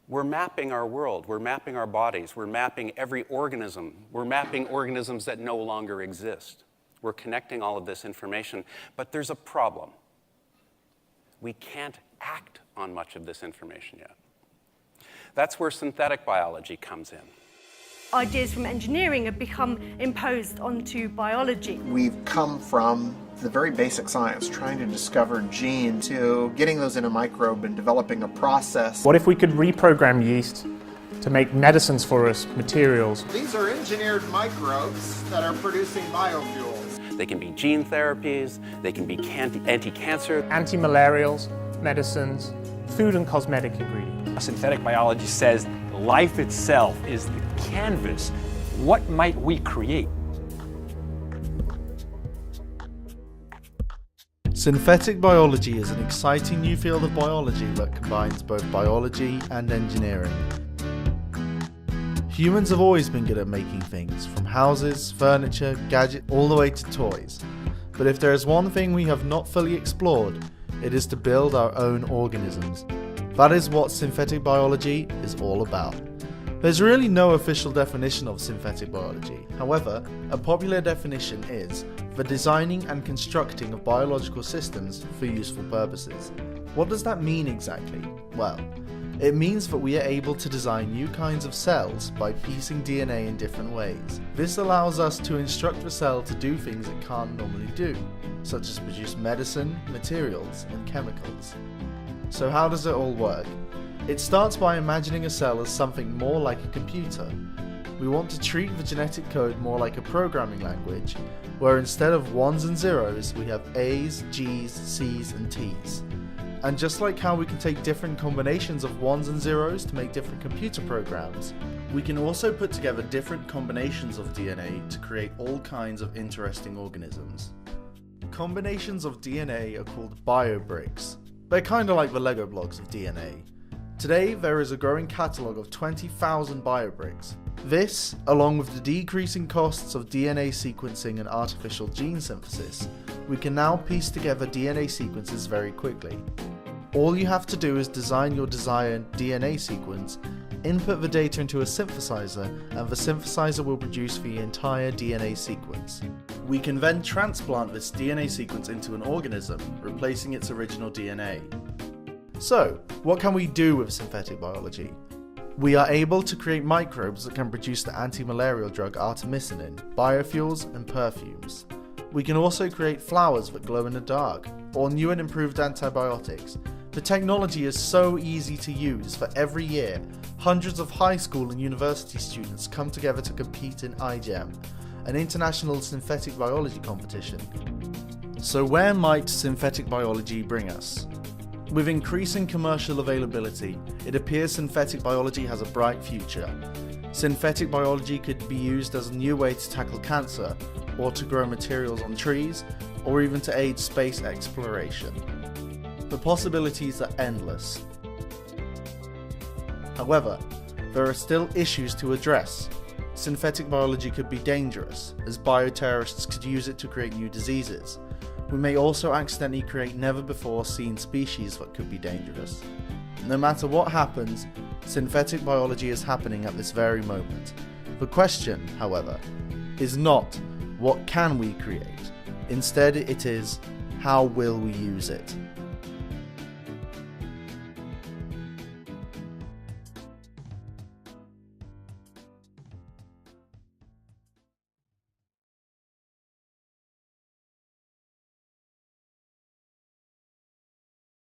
We're mapping our world, we're mapping our bodies, we're mapping every organism, we're mapping organisms that no longer exist. We're connecting all of this information, but there's a problem. We can't act on much of this information yet. That's where synthetic biology comes in. Ideas from engineering have become imposed onto biology. We've come from the very basic science, trying to discover genes, to getting those in a microbe and developing a process. What if we could reprogram yeast to make medicines for us, materials? These are engineered microbes that are producing biofuels. They can be gene therapies, they can be anti-cancer. Anti-malarials, medicines, food and cosmetic ingredients. Synthetic biology says life itself is the canvas. What might we create? Synthetic biology is an exciting new field of biology that combines both biology and engineering. Humans have always been good at making things, from houses, furniture, gadgets, all the way to toys. But if there is one thing we have not fully explored, it is to build our own organisms. That is what synthetic biology is all about. There's really no official definition of synthetic biology. However, a popular definition is the designing and constructing of biological systems for useful purposes. What does that mean exactly? Well, it means that we are able to design new kinds of cells by piecing DNA in different ways. This allows us to instruct the cell to do things it can't normally do, such as produce medicine, materials, and chemicals. So how does it all work? It starts by imagining a cell as something more like a computer. We want to treat the genetic code more like a programming language, where instead of ones and zeros, we have A's, G's, C's, and T's. And just like how we can take different combinations of ones and zeros to make different computer programs, we can also put together different combinations of DNA to create all kinds of interesting organisms. Combinations of DNA are called BioBricks. They're kind of like the Lego blocks of DNA. Today, there is a growing catalogue of 20,000 BioBricks. This, along with the decreasing costs of DNA sequencing and artificial gene synthesis, we can now piece together DNA sequences very quickly. All you have to do is design your desired DNA sequence, input the data into a synthesizer, and the synthesizer will produce the entire DNA sequence. We can then transplant this DNA sequence into an organism, replacing its original DNA. So, what can we do with synthetic biology? We are able to create microbes that can produce the anti-malarial drug artemisinin, biofuels, and perfumes. We can also create flowers that glow in the dark, or new and improved antibiotics. The technology is so easy to use that every year, hundreds of high school and university students come together to compete in iGEM, an international synthetic biology competition. So where might synthetic biology bring us? With increasing commercial availability, it appears synthetic biology has a bright future. Synthetic biology could be used as a new way to tackle cancer, or to grow materials on trees, or even to aid space exploration. The possibilities are endless. However, there are still issues to address. Synthetic biology could be dangerous, as bioterrorists could use it to create new diseases. We may also accidentally create never-before-seen species that could be dangerous. No matter what happens, synthetic biology is happening at this very moment. The question, however, is not what can we create? Instead, it is how will we use it?